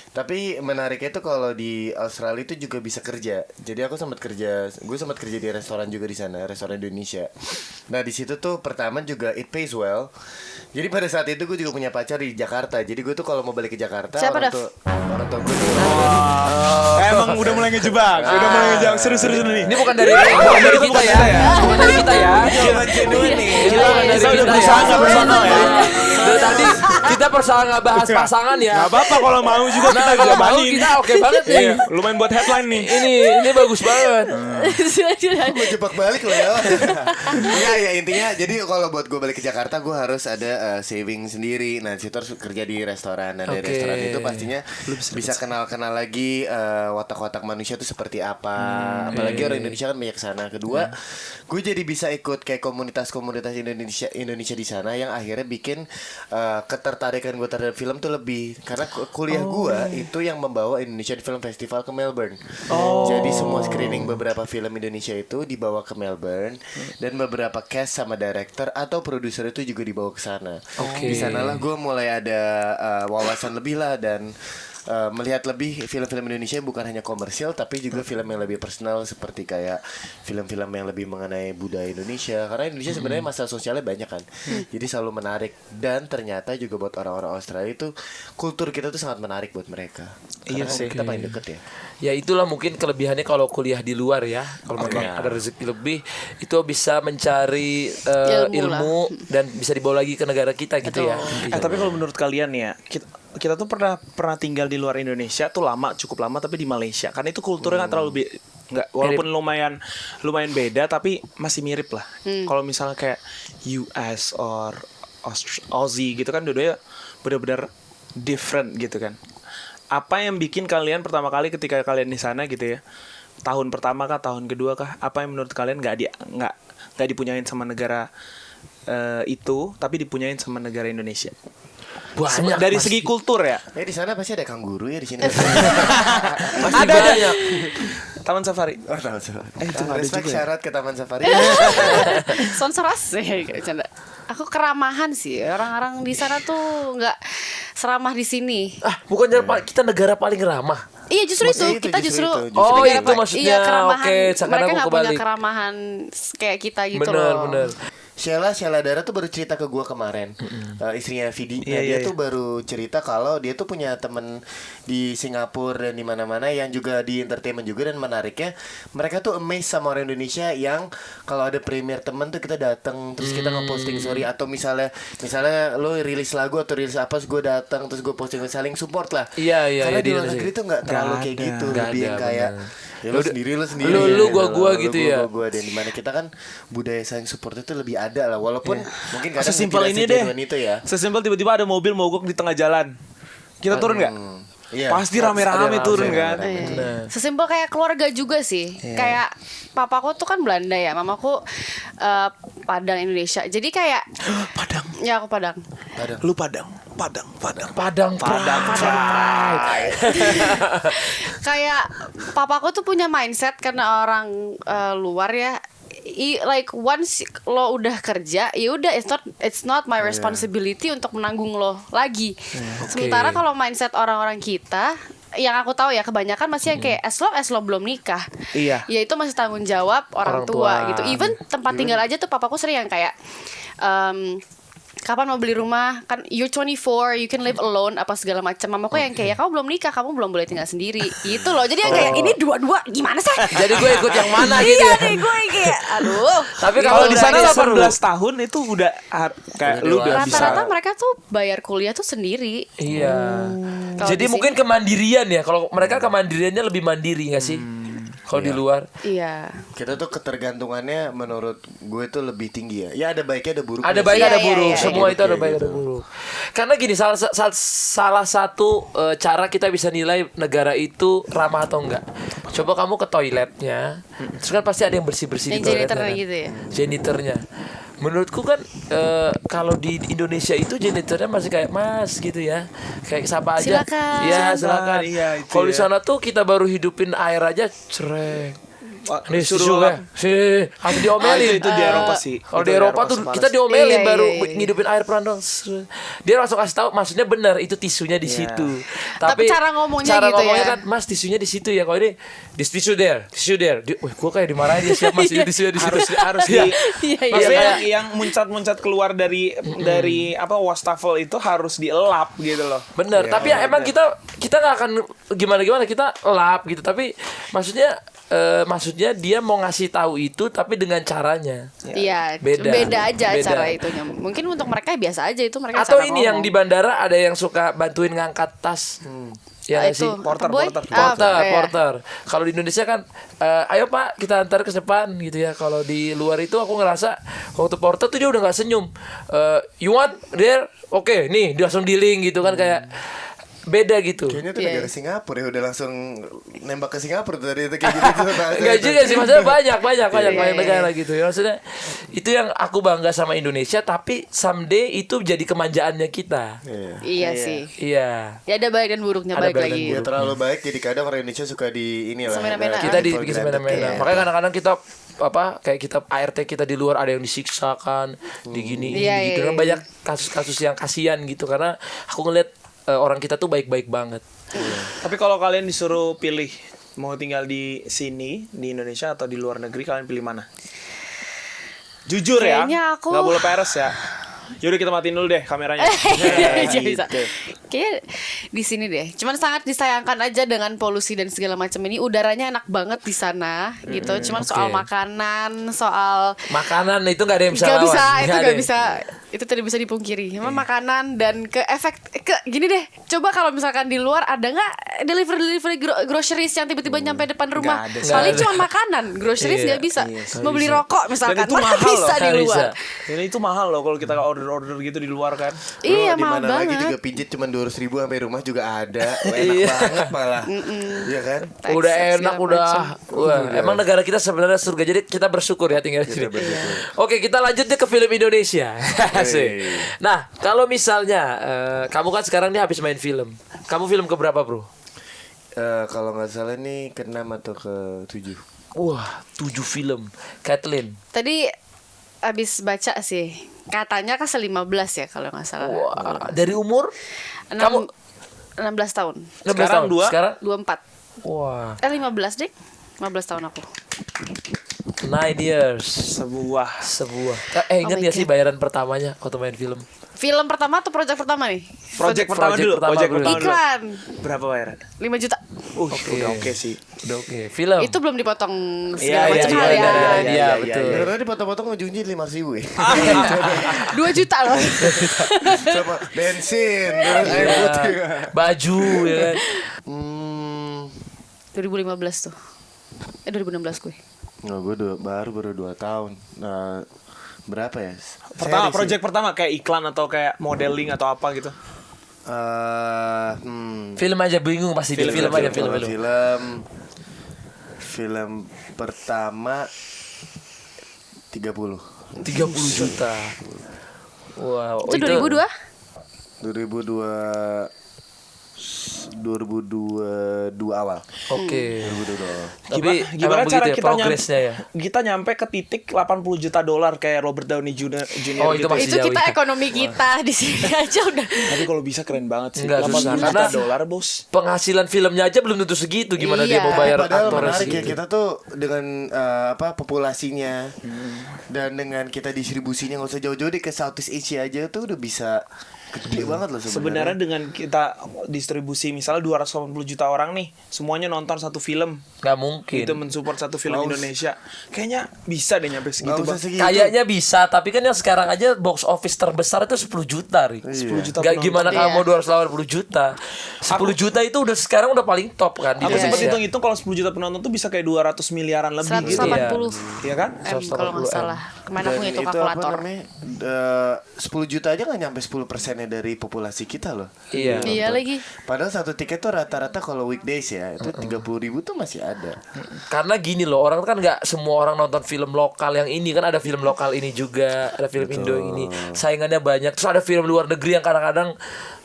Tapi menariknya itu kalau di Australia itu juga bisa kerja. Jadi gue sempat kerja di restoran juga di sana, restoran Indonesia. Nah di situ tuh pertama juga it pays well. Jadi pada saat itu gue juga punya pacar di Jakarta. Jadi gue tuh kalau mau balik ke Jakarta, Siapa, orang tua gue tuh Emang udah mulai ngejebak. Seru-seru nih. Ini bukan dari kita ya. Bukan dari kita ya. jawaban genuine nih. Kita bukan dari Kita udah kita berusaha nggak personal ya. Dari tadi kita berusaha nggak bahas pasangan ya. Gak apa-apa kalau mau juga Nah, kita kalau mau jabanin. kita oke banget nih. Iya, lumayan buat headline nih. Ini bagus banget. Gue jebak balik loh ya. Enggak ya, intinya jadi kalau buat gue balik ke Jakarta gue harus ada saving sendiri. Nah situ harus kerja di restoran. Nah dari Oke. restoran itu pastinya bisa kenal-kenal lagi watak-watak manusia itu seperti apa. Apalagi orang Indonesia kan banyak sana. Kedua, gue jadi bisa ikut kayak komunitas-komunitas Indonesia di sana yang akhirnya bikin ketertarikan gue terhadap film tuh lebih, karena kuliah gue itu yang membawa Indonesian Film Festival ke Melbourne. Jadi semua screening beberapa film Indonesia itu dibawa ke Melbourne, dan beberapa cast sama director atau produser itu juga dibawa ke sana. Di sanalah gue mulai ada wawasan lebih lah, dan melihat lebih film-film Indonesia yang bukan hanya komersial tapi juga film yang lebih personal, seperti kayak film-film yang lebih mengenai budaya Indonesia, karena Indonesia sebenarnya masalah sosialnya banyak kan. Jadi selalu menarik, dan ternyata juga buat orang-orang Australia itu kultur kita tuh sangat menarik buat mereka. Iya Karena sih. kita paling deket ya. Ya itulah mungkin kelebihannya kalau kuliah di luar ya. Kalau memang ada rezeki lebih, itu bisa mencari ilmu dan bisa dibawa lagi ke negara kita gitu ya. Tapi kalau menurut kalian ya, kita tuh pernah tinggal di luar Indonesia tuh cukup lama, tapi di Malaysia. Karena itu kulturnya nggak terlalu walaupun lumayan beda, tapi masih mirip lah. Kalau misalnya kayak US or Aussie gitu kan, dua-duanya benar-benar different gitu kan. Apa yang bikin kalian pertama kali ketika kalian di sana gitu ya, tahun pertama kah, tahun kedua kah, apa yang menurut kalian nggak dipunyain sama negara itu, tapi dipunyain sama negara Indonesia? Banyak Dari pasti. segi kultur ya. Di sana pasti ada kanguru ya di sini. Pasti Ada. banyak. Taman Safari. Oh, tahu sih. Itu ada Respect, juga ya? syarat ke Taman Safari. Sponsor kayak canda. Aku keramahan sih, orang-orang di sana tuh nggak seramah di sini. Bukannya kita negara paling ramah. Iya justru Maksudnya itu, kita justru Oh, negara itu maksudnya. iya, keramahan. Oke, sekarang mereka aku nggak punya kebalik. keramahan kayak kita gitu Bener, loh. bener. Sheila Dara tuh baru cerita ke gue kemarin, istrinya Vidi. Nah, dia tuh baru cerita kalau dia tuh punya temen di Singapura dan di mana-mana yang juga di entertainment juga, dan menariknya mereka tuh amazed sama orang Indonesia yang kalau ada premier temen tuh kita datang terus kita ngeposting story, atau misalnya lo rilis lagu atau rilis apa, terus gue datang terus gue posting, saling support lah. Iya, Karena di di luar Indonesia. negeri tuh nggak terlalu kayak ada. gitu, Nggak lebih ada, yang kayak bener. ya lo sendiri Lu, gua gitu ya. gua, dan dimana kita kan budaya saling support itu lebih ada lah, walaupun mungkin kadang Sesimpel tidak ini deh. segenuine itu ya. Sesimpel tiba-tiba ada mobil mogok di tengah jalan. Kita turun nggak? Iya. Pasti rame-rame turun kan. Iya. Sesimpel kayak keluarga juga sih. Kayak papaku tuh kan Belanda ya, mamaku Padang Indonesia. Jadi kayak Padang. ya aku Padang. Lu Padang. Padang Pride. Kayak papaku tuh punya mindset karena orang luar ya. Like once lo udah kerja, ya udah it's not my responsibility untuk menanggung lo lagi. Sementara kalau mindset orang-orang kita, yang aku tahu ya kebanyakan masih yang kayak as long as lo belum nikah, Iya. ya itu masih tanggung jawab orang Orang tua tua. gitu. Even tempat tinggal aja tuh papaku sering yang kayak kapan mau beli rumah, kan you're 24, you can live alone apa segala macam. Mamaku yang kayak kamu belum nikah, kamu belum boleh tinggal sendiri gitu loh. Jadi yang kayak ini dua-dua gimana sih? Jadi gue ikut yang mana gitu Iya ya. nih gue kayak aduh. Tapi Kalau di sana nggak seru. 18 tahun itu udah kayak Udah lu udah bisa. Rata-rata mereka tuh bayar kuliah tuh sendiri. Iya. Kalau Jadi di mungkin sini- kemandirian ya. Kalau mereka kemandiriannya lebih mandiri nggak sih? Kalau di luar Iya. Kita tuh ketergantungannya menurut gue tuh lebih tinggi ya. Ya ada baiknya ada buruknya. ada baik Iya, ada iya, buruk, iya, semua iya. itu ada baik Gitu. ada buruk. Karena gini, salah satu cara kita bisa nilai negara itu ramah atau enggak. Coba kamu ke toiletnya, terus kan pasti ada yang bersih-bersih di Yang toiletnya. janitornya kan. gitu ya? Janitornya. Menurutku kan kalau di Indonesia itu janitornya masih kayak mas gitu ya, kayak siapa aja. Silakan. Iya silakan. Iya, itu Kalau di ya. sana tuh kita baru hidupin air aja, cereng. Nih Suruh susu ya, sih, harus diomelin. itu di Eropa sih. Kalau Itu di Eropa tuh sepanas. kita diomelin Iya, baru iya, iya. ngidupin air pelan dong. Dia langsung kasih tahu, maksudnya benar itu tisunya di Iya. situ. Tapi cara ngomongnya gitu ya. kan, mas tisunya di situ ya. Kalau ini this tissue there. Wih, gua kayak dimarahin dia siap mas tisunya di situ. harus Iya. Iya, iya. Maksudnya kayak- yang muncat-muncat keluar dari apa wastafel itu harus dielap gitu loh. Bener, tapi ya, emang kita nggak akan gimana kita lap gitu. Tapi maksudnya dia mau ngasih tahu itu, tapi dengan caranya. Iya, Beda. beda aja Beda. cara itunya. Mungkin untuk mereka biasa aja itu mereka Atau cara ini yang ngomong. di bandara ada yang suka bantuin ngangkat tas. Ya nggak Itu sih? Porter, boy? porter. Porter. Kalau di Indonesia kan, ayo Pak kita antar ke depan gitu ya. Kalau di luar itu aku ngerasa waktu porter tuh dia udah nggak senyum. You want there? Oke, nih dia langsung dealing gitu kan kayak beda gitu. Kayaknya tuh Iya. negara Singapura ya udah langsung nembak ke Singapura tuh dari itu kayak gitu. Enggak juga sih, maksudnya banyak Iya. negara gitu ya. Maksudnya itu yang aku bangga sama Indonesia, tapi someday itu jadi kemanjaannya kita. Iya sih. Iya. Ya ada baik dan buruknya Ada balik baik dan lagi. Ya terlalu baik jadi kadang orang Indonesia suka di ini lah. Semena-mena. Kita for dibikin granted. semena-mena. Iya. Makanya kadang-kadang kita kayak kita ART kita di luar ada yang disiksa kan, digini Iya, gitu iya, kan, iya. banyak kasus-kasus yang kasihan gitu karena aku ngeliat orang kita tuh baik-baik banget. Tapi kalau kalian disuruh pilih mau tinggal di sini di Indonesia atau di luar negeri, kalian pilih mana? Jujur ya, Kayaknya aku- nggak boleh peres ya. Yaudah kita matiin dulu deh kameranya. Bisa, bisa. Gitu. Kayaknya di sini deh. Cuman sangat disayangkan aja dengan polusi dan segala macam ini. Udaranya enak banget di sana gitu. Cuman soal oke. makanan, soal Makanan itu nggak ada yang bisa nggak lawan. bisa, itu ada nggak yang- bisa, itu tidak bisa dipungkiri. Memang makanan dan ke efek gini deh. Coba kalau misalkan di luar ada nggak delivery groceries yang tiba-tiba nyampe depan rumah. ada sih. Paling Nggak ada. cuma makanan, groceries Iya, nggak bisa. iya, Mau beli rokok misalkan, Dan itu mana mahal bisa loh. di Nggak luar. bisa. Dan itu mahal loh kalau kita order gitu di luar kan. Iya, Di mahal mana lagi banget. juga pijit cuma 200.000 sampai rumah juga ada. Enak banget malah. Iya kan? Udah Texas, enak segala udah. macam. Wah, emang negara kita sebenarnya surga. Jadi kita bersyukur ya tinggal di sini. Oke, kita lanjut deh ke film Indonesia. Asik. Nah, kalau misalnya kamu kan sekarang nih habis main film. Kamu film keberapa, Bro? Kalau nggak salah nih ke-6 atau ke-7. Wah, 7 film. Kathleen. Tadi abis baca sih, katanya ke 15 ya kalau nggak salah. Wah, dari umur 6, kamu 16 tahun. 16 Sekarang tahun. dua? Sekarang 24. wah, 15 deh. 15 tahun aku. 9 years. Sebuah Ingat Oh my gak sih God. bayaran pertamanya waktu main film? Film pertama atau project pertama nih? project pertama dulu. pertama Project dulu. pertama dulu. Iklan Berapa bayaran? 5 juta. Udah oke sih. Udah oke. Film. Itu belum dipotong Iya, segala macam hal ya. Iya, betul. Ternyata dipotong-potong ujungnya 5.000 ya. 2 juta loh. Sama bensin, terus air putih. Baju ya kan. 2015 tuh. 2016 gue. Nggak, gue baru 2 tahun. Nah, berapa ya? Pertama Seri sih. project pertama kayak iklan atau kayak modeling atau apa gitu. Film aja bingung pasti di film aja film. Film pertama 30. 30 juta. Wow. Itu 2002? 2022 awal. Oke. 2022 awal. Tapi Gimana emang cara begitu ya, kita progresnya ya. kita nyampe ke titik 80 juta dolar kayak Robert Downey Jr. Oh, itu gitu. masih Itu jauh kita ya. ekonomi kita di sini aja udah. Tapi kalau bisa keren banget sih. Enggak, 80 susah. juta Karena- dolar, Bos. Penghasilan filmnya aja belum tentu segitu, gimana dia Iya. mau bayar Padahal aktornya menarik ya, segitu. kita tuh dengan populasinya dan dengan kita distribusinya nggak usah jauh-jauh deh ke Southeast Asia aja tuh udah bisa Gede banget loh Sebenarnya dengan kita distribusi misalnya 280 juta orang nih, semuanya nonton satu film. Nggak mungkin. Itu mensupport satu film Nggak Indonesia. Kayaknya bisa deh nyampe segitu, Nggak usah Bang. segitu. Kayaknya bisa, tapi kan yang sekarang aja box office terbesar itu 10 juta, Ri. 10 juta Gak penonton. gimana Iya. kamu 280 juta. 10 juta itu udah sekarang udah paling top kan di Aku sempat Indonesia. hitung-hitung kalau 10 juta penonton tuh bisa kayak 200 miliaran lebih gitu. 180 Iya kan? kalau nggak salah. Kemana aku ngitung itu kalkulator. 10 juta aja nggak nyampe 10%-nya dari populasi kita loh. Iya. Iya lagi. Padahal satu tiket tuh rata-rata kalau weekdays ya itu 30.000 tuh masih ada. Karena gini loh, orang kan nggak semua orang nonton film lokal yang ini kan, ada film lokal ini juga, ada film Indo yang ini. Saingannya banyak. Terus ada film luar negeri yang kadang-kadang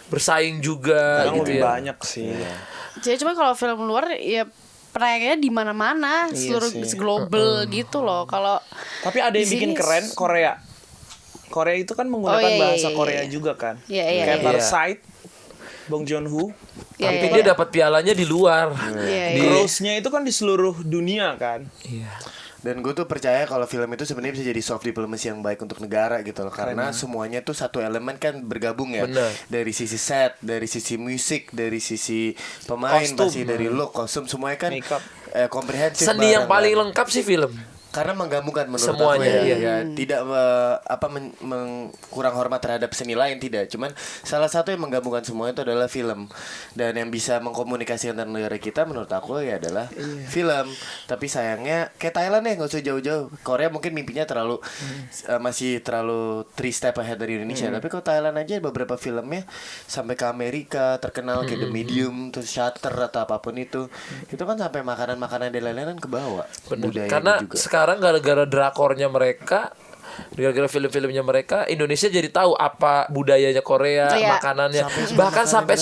bersaing juga Kadang gitu lebih ya. banyak sih. Jadi cuma kalau film luar ya penayangannya di mana-mana, seluruh sih. global gitu loh. Kalau Tapi ada yang di bikin sini keren, Korea. Korea itu kan menggunakan Oh, iya, bahasa iya, Korea iya. juga kan. Iya, iya, Kayak iya. Parasite, Bong Joon-ho. Iya, Tapi iya, dia iya. dapat pialanya di luar. Iya, Di- iya. Growth-nya itu kan di seluruh dunia kan. Iya. Dan gue tuh percaya kalau film itu sebenarnya bisa jadi soft diplomacy yang baik untuk negara gitu loh. Karena semuanya tuh satu elemen kan bergabung ya. Bener. Dari sisi set, dari sisi musik, dari sisi pemain, Kostum. pasti dari look, kostum semuanya kan Makeup. komprehensif. Seni yang bareng paling kan. lengkap sih film. Karena menggabungkan menurut Semuanya, aku ya, iya. ya tidak kurang hormat terhadap seni lain, tidak, cuman salah satu yang menggabungkan semua itu adalah film, dan yang bisa mengkomunikasikan tentang negara kita menurut aku ya adalah film. Tapi sayangnya kayak Thailand ya, nggak usah jauh-jauh. Korea mungkin mimpinya terlalu masih terlalu 3 step ahead dari Indonesia, tapi kalau Thailand aja beberapa filmnya sampai ke Amerika terkenal kayak The Medium, terus Shutter atau apapun itu kan sampai makanan-makanan dan lain-lain kan ke bawah. Bener. Budayanya Karena juga. sekarang gara-gara drakornya mereka, gara-gara film-filmnya mereka, Indonesia jadi tahu apa budayanya Korea, Iya. makanannya. Sampai Bahkan makanan sampai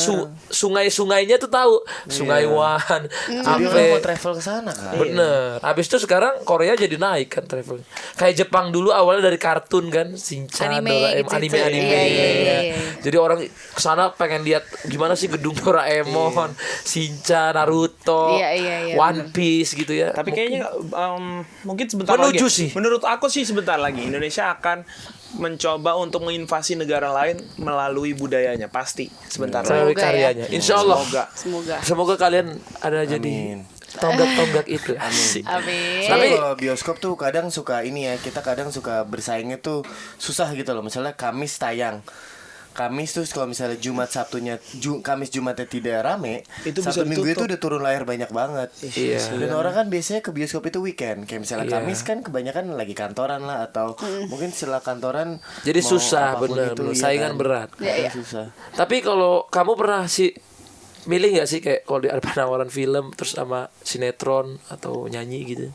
sungai-sungainya tuh tahu. Sungai Wan, Jadi orang mau Ape. travel ke sana kan. Bener. Habis itu sekarang Korea jadi naik kan travel. Kayak Jepang dulu awalnya dari kartun kan, Shinchan, Anime Doraemon, gitu-gitu. anime-anime. Iya, iya, iya, iya. Jadi orang kesana pengen lihat gimana sih gedung Doraemon, Shinchan, Naruto, Iya, iya, iya, One Piece gitu ya. Tapi kayaknya mungkin sebentar Menuju lagi. sih. Menurut aku sih sebentar lagi Indonesia akan mencoba untuk menginvasi negara lain melalui budayanya, pasti sebentar lagi. melalui Semoga ya. karyanya. Insya Allah. Semoga. Semoga. Semoga kalian ada jadi tonggak-tonggak itu. Asik. Amin. Tapi kalau bioskop tuh kadang suka ini ya, kita kadang suka bersaingnya tuh susah gitu loh. Misalnya Kamis tayang. Kamis tuh kalau misalnya Jumat Sabtunya Kamis Jumatnya tidak rame, Itu Sabtu bisa Minggu itu ditutup. udah turun layar banyak banget. Iya. Dan orang kan biasanya ke bioskop itu weekend. Kayak misalnya Iya. Kamis kan kebanyakan lagi kantoran lah, atau mungkin setelah kantoran Jadi mau susah, apapun bener, itu, bener. iya Saingan kan. berat. Iya, iya. Susah. Tapi kalau kamu pernah sih milih nggak sih kayak kalau ada penawaran film terus sama sinetron atau nyanyi gitu?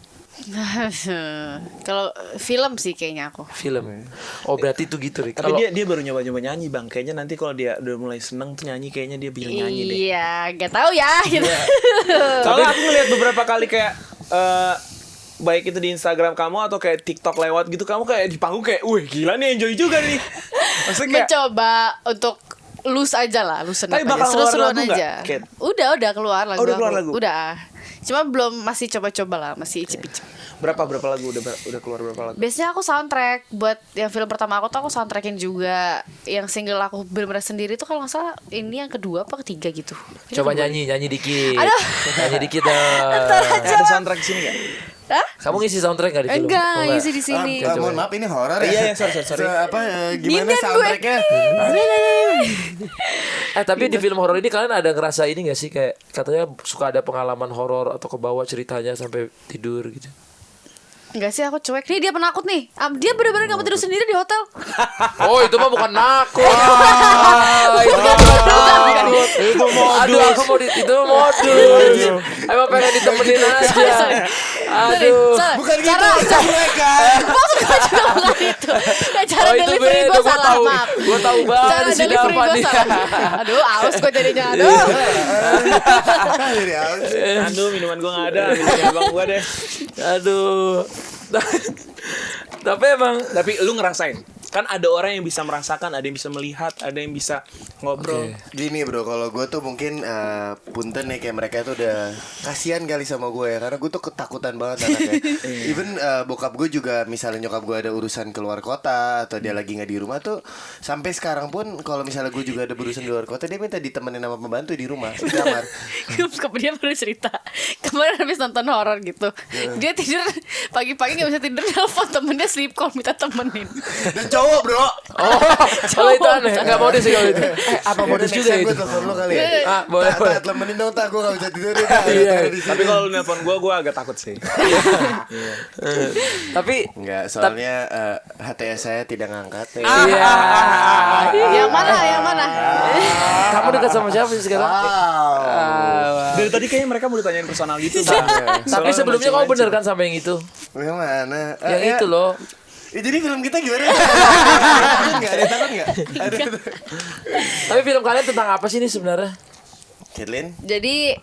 Kalau film sih kayaknya aku. Film. Oh berarti itu gitu Rik. Tapi Kalau dia baru nyoba-nyoba nyanyi, Bang. Kayaknya nanti kalau dia udah mulai seneng tuh nyanyi, kayaknya dia bisa nyanyi deh. Iya, gak tahu ya. Gitu. Soalnya aku ngeliat beberapa kali kayak baik itu di Instagram kamu atau kayak TikTok lewat gitu, kamu kayak di panggung kayak, wih gila nih, enjoy juga nih. Maksudnya kayak Mencoba untuk loose aja lah, loosen Tapi up bakal aja, keluar seru-seruan lagu nggak, aja. Kat? Udah keluar lagu. udah keluar aku. lagu? Udah. Cuma belum, masih coba-coba lah, masih icip-icip. berapa lagu udah keluar berapa lagu? Biasanya aku soundtrack buat yang film pertama aku tuh aku soundtrackin juga. Yang single aku bener-bener sendiri tuh kalau nggak salah ini yang kedua apa ketiga gitu. coba nyanyi dikit. Aduh. Nyanyi dikit dong. Ada soundtrack sini nggak? Hah? Kamu ngisi soundtrack nggak di film? Enggak, Oh, ngisi di sini. Mohon maaf ini horor ya. Iya, sorry. Gimana Nindan gue. soundtracknya? Tapi di film horor ini kalian ada ngerasa ini gak sih kayak katanya suka ada pengalaman horor atau kebawa ceritanya sampai tidur gitu? Enggak sih, aku cuek. Nih dia penakut nih. Dia bener-bener gak mau tidur sendiri di hotel. Oh itu mah bukan nakut. Itu mah bukan nakut. Itu modus. Aduh aku mau itu mah modus. Emang pengen ditemenin aja. Aduh. Bukan gitu, Cara, cuek kan. maksud gue juga bukan itu. Ya, cara Oh itu delivery beda. gue Gue salah, tahu. maaf. Gue tahu banget Cara si delivery Dava gue nih. salah. Aduh, aus gue jadinya. Aduh. Jadi aus. Aduh, minuman gua nggak ada, minuman abang gua deh. Aduh. Tapi emang Tapi lu ngerasain Kan ada orang yang bisa merasakan, ada yang bisa melihat, ada yang bisa ngobrol. Gini bro, kalau gue tuh mungkin punten nih kayak mereka tuh udah kasihan kali sama gue ya, karena gue tuh ketakutan banget anaknya. Even bokap gue juga, misalnya nyokap gue ada urusan keluar kota atau dia lagi nggak di rumah tuh, sampai sekarang pun kalau misalnya gue juga ada berurusan di luar kota, dia minta ditemenin sama pembantu di rumah di kamar. Dia baru cerita kemarin habis nonton horor gitu, dia tidur pagi-pagi nggak bisa tidur, nelfon temennya sleep call minta temenin. Dan cowok bro. Kalau itu aneh, nggak modus sih kalau itu. Apa modus juga Gue itu? telepon lo kali ya. Boleh. Temenin dong, gue gak bisa tidur ya. Tapi kalau lu nelpon gue agak takut sih. Tapi Enggak, soalnya HTS saya tidak ngangkat ya. iya. Yang mana? Kamu dekat sama siapa sih sekarang? Dari tadi kayaknya mereka mau ditanyain personal gitu, Bang. Tapi sebelumnya kamu bener kan sama yang itu? Yang mana? Yang itu loh. Ya, jadi film kita gimana? Ada takut nggak? Tapi film kalian tentang apa sih ini sebenarnya? Kathleen? Jadi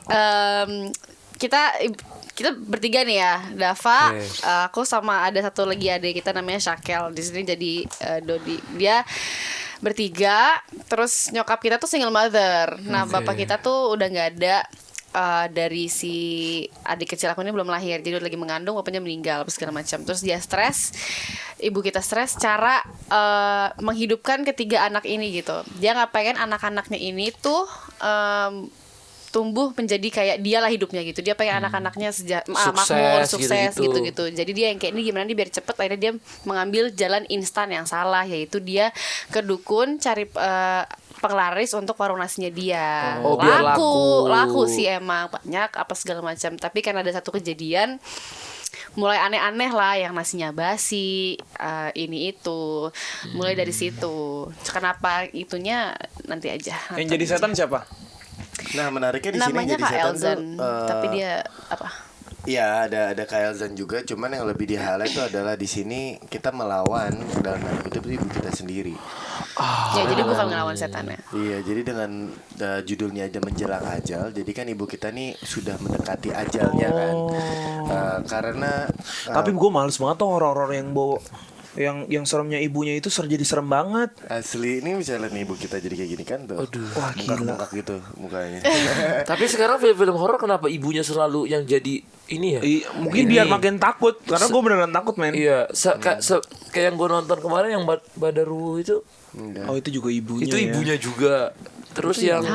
kita bertiga nih ya, Dava, aku sama ada satu lagi adik kita namanya Shakel. Di sini jadi Dodi. Dia bertiga, terus nyokap kita tuh single mother. Nah, bapak kita tuh udah nggak ada. Dari si adik kecil aku ini belum lahir, jadi udah lagi mengandung, bapaknya meninggal segala macam. Terus dia stres, ibu kita stres cara menghidupkan ketiga anak ini gitu. Dia nggak pengen anak-anaknya ini tuh tumbuh menjadi kayak dia lah hidupnya gitu. Dia pengen anak-anaknya makmur, sukses gitu-gitu. Jadi dia yang kayak ini gimana nih biar cepet. Akhirnya dia mengambil jalan instan yang salah, yaitu dia ke dukun cari penglaris untuk warung nasinya dia. Biar laku sih emang banyak apa segala macam. Tapi kan ada satu kejadian mulai aneh-aneh lah, yang nasinya basi, ini itu. Mulai dari situ. Kenapa itunya nanti aja. Yang jadi setan siapa? Nah, menariknya di sini Namanya jadi Kak setan Elzan, tuh, tapi dia apa? Iya, ada Kak Elzan juga, cuman yang lebih di highlight itu adalah di sini kita melawan dalam tanda kutip ibu kita sendiri. Ya jadi bukan ngelawan setannya. Iya, jadi dengan judulnya aja menjelang ajal, jadi kan ibu kita nih sudah mendekati ajalnya kan. Karena Tapi gue males banget tuh horor-horor yang bawa yang seremnya ibunya itu jadi serem banget. asli ini misalnya nih ibu kita jadi kayak gini kan tuh. Wah, gila. Bengkak gitu mukanya. Tapi sekarang film-film horor kenapa ibunya selalu yang jadi ini ya? Mungkin biar makin takut, karena gue beneran takut, men. Iya, kayak yang gue nonton kemarin yang Badaru itu. Oh, itu juga ibunya. Itu ibunya juga. Terus yang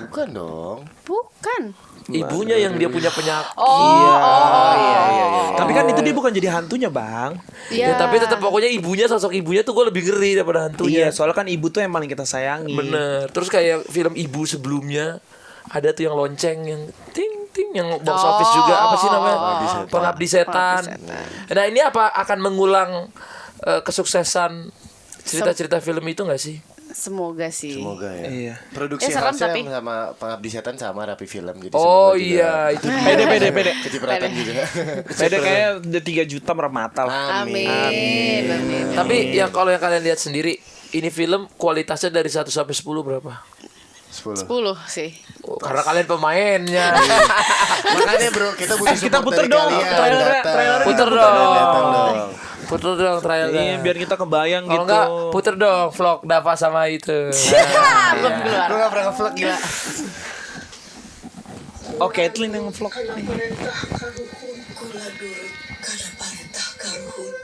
Bukan dong. Bukan. ibunya yang dia punya penyakit. Iya. Tapi kan itu dia bukan jadi hantunya, Bang. Ya, tapi tetap pokoknya ibunya, sosok ibunya tuh gue lebih ngeri daripada hantunya. Iya, soalnya kan ibu tuh yang paling kita sayangi. Bener. Terus kayak film ibu sebelumnya ada tuh yang lonceng yang ting ting yang box office juga, apa sih namanya? Pengabdi Setan. Nah, ini apa akan mengulang kesuksesan cerita-cerita film itu nggak sih? Semoga sih. Semoga ya. Iya. Produksi Serem house-nya tapi. sama Pengabdi Setan sama Rapi Film gitu. Oh semoga juga iya, itu Pede. kecipratan juga. Pede kayak udah 3 juta mermata lah. Amin. Tapi yang kalau yang kalian lihat sendiri, ini film kualitasnya dari 1 sampai 10 berapa? 10. 10 sih. Oh, karena kalian pemainnya. Makanya bro, kita butuh kita support puter dari dong kalian. trailernya Puter Datang dong. dong. Puter dong trailernya. Iya, biar kita kebayang Kalau gitu. enggak puter dong vlog Dava sama itu. Belum keluar. Gue gak pernah nge-vlog gila. Oh, Kathleen yang vlog. Perintahkan hukum kula durut kada perintah karuhun.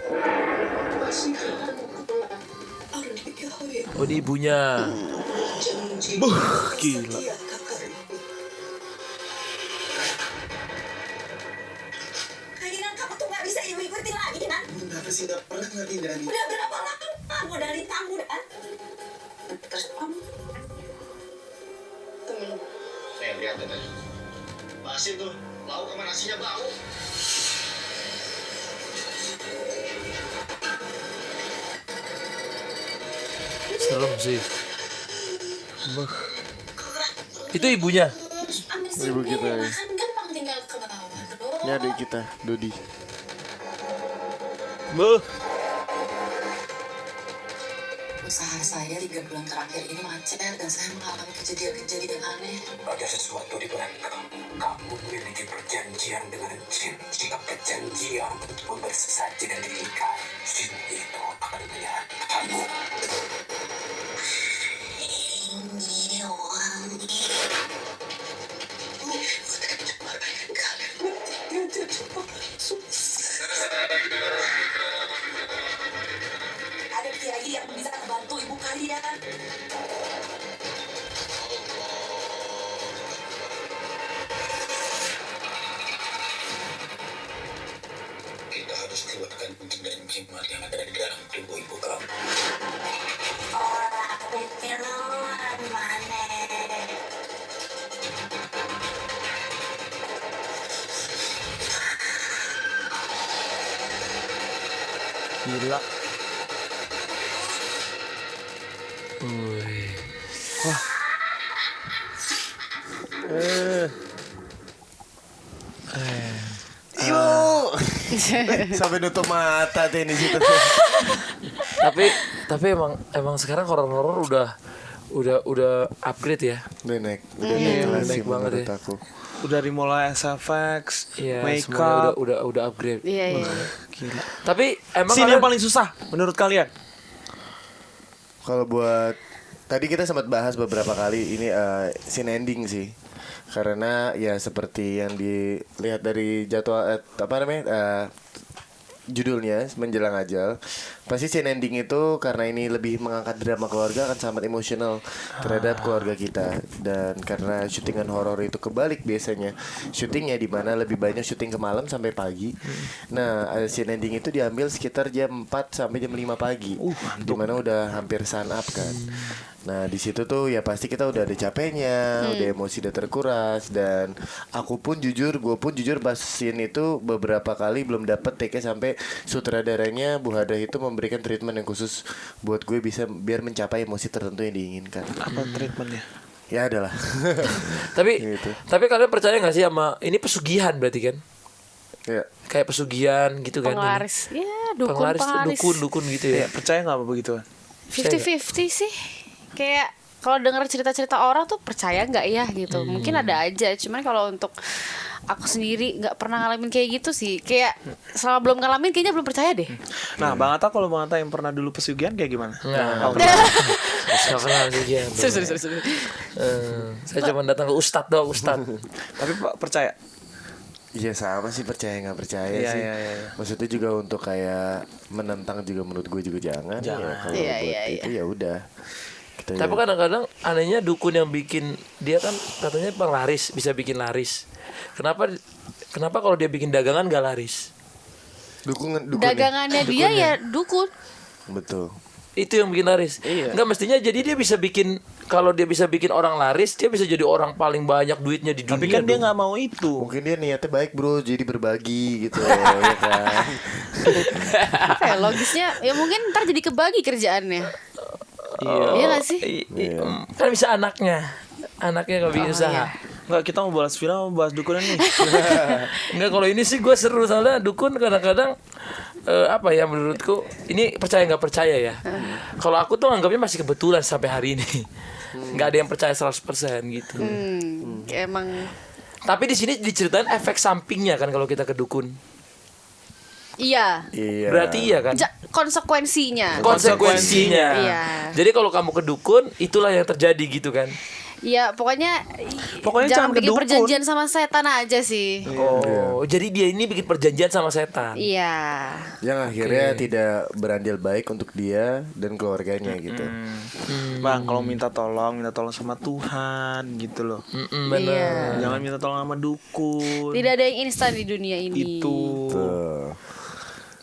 Arun diketahui Oh, di ibunya. janji. Gila. Kayaknya kamu tuh gak bisa ikutin lagi kan? Kenapa sih gak pernah ngerti dari Udah berapa lama dari tamu dan terus kamu temen lihat tadi. Basi tuh, lauk sama nasinya bau. Serem sih. Itu ibunya. Ibu kita ya. kan gampang tinggal ke bawah. Ini adik kita, Dodi. Usaha saya 3 bulan terakhir ini macet dan saya mengalami kejadian-kejadian aneh. Ada sesuatu di belakang. Kamu memiliki perjanjian dengan jin. Jika perjanjian untuk memberi sesaji dan diikat, jin itu akan menyerang kamu. Ada kiai yang bisa bantu ibu kalian. Kita harus keluarkan jin dan jimat yang ada di dalam tubuh ibu kamu. Orang pikiran mana? Gila. Sampai nutup mata tuh di situ. Tapi emang sekarang horor-horor udah upgrade ya. Udah naik naik sih banget menurut ya. aku. Udah dari mulai SFX, Iya, make semuanya up. udah upgrade. Iya, iya. Gila. Tapi emang Scene yang kalian- paling susah menurut kalian? Kalau buat tadi kita sempat bahas beberapa kali ini scene ending sih. Karena ya seperti yang dilihat dari jadwal apa namanya judulnya menjelang ajal, pasti scene ending itu karena ini lebih mengangkat drama keluarga akan sangat emosional terhadap keluarga kita. Dan karena syutingan horor itu kebalik biasanya syutingnya di mana lebih banyak syuting ke malam sampai pagi. Nah scene ending itu diambil sekitar jam 4 sampai jam 5 pagi, di mana udah hampir sun up kan. Nah di situ tuh ya pasti kita udah ada capeknya, udah emosi udah terkuras. Dan gue pun jujur pas scene itu beberapa kali belum dapet take sampai sutradaranya Bu Hada itu memberikan treatment yang khusus buat gue bisa biar mencapai emosi tertentu yang diinginkan. Apa treatmentnya? Ya adalah. Tapi Gitu. tapi kalian percaya nggak sih sama ini pesugihan berarti kan? Ya. Kayak pesugihan gitu kan? Penglaris. Ya, dukun Penglaris, penglaris. dukun gitu ya. Ya, percaya nggak apa begitu? 50-50 sih. Kayak kalau denger cerita-cerita orang tuh percaya nggak ya gitu. Mungkin ada aja. Cuman kalau untuk aku sendiri nggak pernah ngalamin kayak gitu sih. Kayak selama belum ngalamin kayaknya belum percaya deh. Nah, Bang Atta kalau Bang Atta yang pernah dulu pesugihan kayak gimana? Nah, Oh, nggak pernah pesugihan. Sorry. Saya cuma datang ke ustadz doang, ustadz. tapi Pak percaya. Iya sama sih percaya nggak percaya Iya, sih. iya, iya. Maksudnya juga untuk kayak menentang juga menurut gue juga jangan. Ya, kalau Iya, buat iya, itu ya udah. Kita Tapi kadang-kadang anehnya dukun yang bikin dia kan katanya penglaris, bisa bikin laris. Kenapa kalau dia bikin dagangan gak laris? dukun Dagangannya dia ya dukun. betul. Itu yang bikin laris. Iya. Enggak mestinya jadi dia bisa bikin, kalau dia bisa bikin orang laris, dia bisa jadi orang paling banyak duitnya di dunia. Tapi kan dia dong. nggak mau itu. Mungkin dia niatnya baik bro, jadi berbagi gitu ya kan. Kayak logisnya ya mungkin ntar jadi kebagi kerjaannya. Iya gak sih? Kan bisa anaknya gak bikin usaha. Nggak, kita mau bahas film, mau bahas dukunan nih. Enggak, kalau ini sih gue seru soalnya dukun kadang-kadang apa ya menurutku ini percaya nggak percaya ya. Kalau aku tuh anggapnya masih kebetulan sampai hari ini. Nggak ada yang percaya 100% gitu. Kayak emang Tapi di sini diceritain efek sampingnya kan kalau kita ke dukun. iya. Iya. Berarti iya kan? Konsekuensinya. Konsekuensinya. Iya. Jadi kalau kamu ke dukun itulah yang terjadi gitu kan. Iya, pokoknya jangan bikin kedukun. perjanjian sama setan aja sih. Oh, jadi dia ini bikin perjanjian sama setan. Iya. Yang akhirnya tidak berandil baik untuk dia dan keluarganya gitu. Bang, kalau minta tolong sama Tuhan gitu loh. Bener. Iya. Jangan minta tolong sama dukun. Tidak ada yang instan di dunia ini. Itu. Tuh.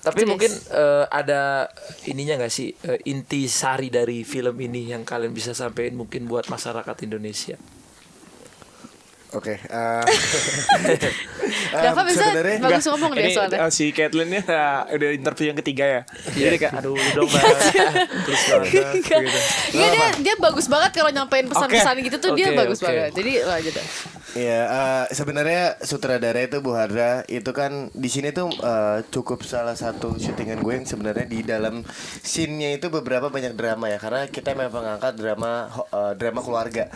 Tapi mungkin ada ininya nggak sih inti sari dari film ini yang kalian bisa sampein mungkin buat masyarakat Indonesia? Oke. Dafa bisa sebenarnya bagus ngomong deh Ini soalnya. si Caitlyn nya udah interview yang ketiga ya. Jadi kayak aduh dong Bang. Terus banget gitu. Iya dia bagus banget kalau nyampein pesan-pesan gitu tuh dia Oke, bagus oke. banget. Jadi lanjut dah. Iya, sebenarnya sutradara itu Bu Hardra itu kan di sini tuh cukup salah satu syutingan gue yang sebenarnya di dalam scene-nya itu beberapa banyak drama ya, karena kita memang mengangkat drama keluarga.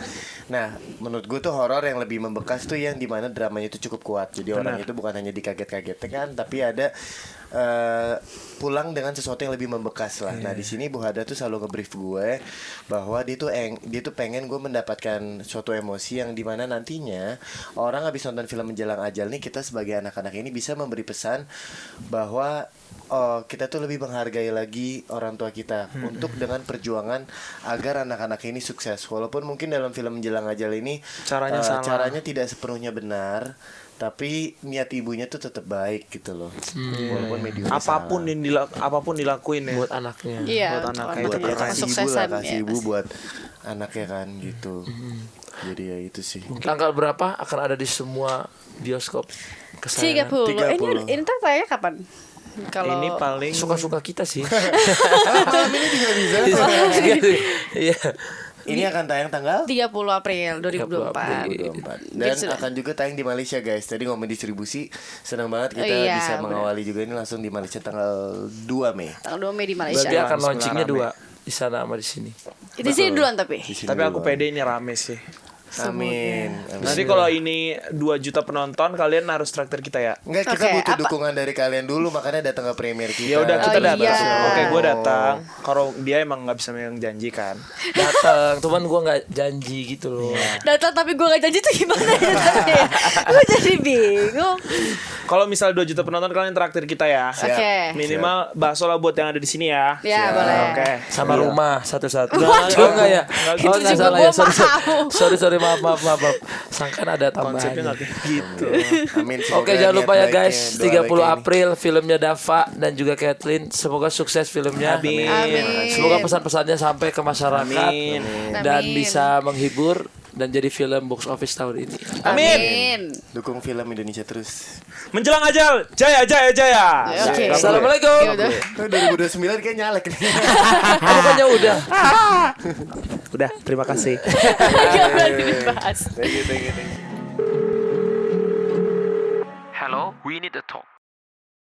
Nah, menurut gue tuh horor yang lebih membekas tuh yang dimana dramanya itu cukup kuat. Jadi orang itu bukan hanya dikaget-kagetkan, tapi ada pulang dengan sesuatu yang lebih membekas lah. Nah di sini Bu Hada tuh selalu nge-brief gue bahwa dia tuh pengen gue mendapatkan suatu emosi yang dimana nantinya orang habis nonton film Menjelang Ajal nih, kita sebagai anak-anak ini bisa memberi pesan bahwa kita tuh lebih menghargai lagi orang tua kita untuk dengan perjuangan agar anak-anak ini sukses. Walaupun mungkin dalam film Menjelang Ajal ini Caranya salah. caranya tidak sepenuhnya benar, tapi niat ibunya tuh tetap baik gitu loh. Walaupun mediumnya Apapun salah. apapun dilakuin ya. buat anaknya. Iya, Buat anaknya untuk itu Buat kasih ibu lah, kesuksesan, kasih ya, ibu pasti. buat anaknya kan gitu. Jadi ya itu sih. Tanggal berapa akan ada di semua bioskop kesayangan? 30. Ini ntar tayangnya kapan? Kalau Ini paling Suka-suka kita sih. Malam ini juga bisa. Iya. Ini akan tayang tanggal 30 April 2024. 24. Dan akan juga tayang di Malaysia guys. Tadi ngomong distribusi, senang banget kita Iya, bisa benar. mengawali juga ini langsung di Malaysia tanggal 2 Mei. Tanggal 2 Mei di Malaysia. Berarti akan Bismillah, launchingnya rame. 2 di sana sama di sini. Di sini duluan tapi. Di sini tapi aku dulu. pede ini rame sih. Amin. Nanti kalau ini 2 juta penonton, kalian harus traktir kita ya. Enggak, kita Oke, butuh apa? dukungan dari kalian dulu, makanya datang ke premier kita. Ya udah kita Oh, datang. iya. Oke, gue datang. Kalau dia emang nggak bisa menjanjikan. Datang, cuman gua nggak janji gitu loh. Datang tapi gue gak janji tuh gimana ya tadi ya? Gue jadi bingung. Kalau misal 2 juta penonton, kalian traktir kita ya. Oke. Minimal bakso lah buat yang ada di sini ya. Ya boleh. Oke. Sama rumah satu-satu. Enggak, Oh enggak ya? Enggak Oh gitu enggak juga salah gua ya. mau. Sorry, maaf. Sangkan ada Konsepnya tambahannya. nggak kayak gitu. Amin. Semoga Oke, jangan lupa ya niat guys, baiknya, 30 doa baiknya ini. April filmnya Dava dan juga Kathleen. Semoga sukses filmnya. Amin. Amin. Semoga pesan-pesannya sampai ke masyarakat Amin. dan Amin. bisa menghibur dan jadi film box office tahun ini. Amin. Dukung film Indonesia terus. Menjelang ajal, jaya jaya jaya. Oke. Assalamualaikum. Ya udah. 2029 kayak nyalek nih. Bukannya udah. Udah, terima kasih. Gak berani dibahas. Thank you. Hello, we need to talk.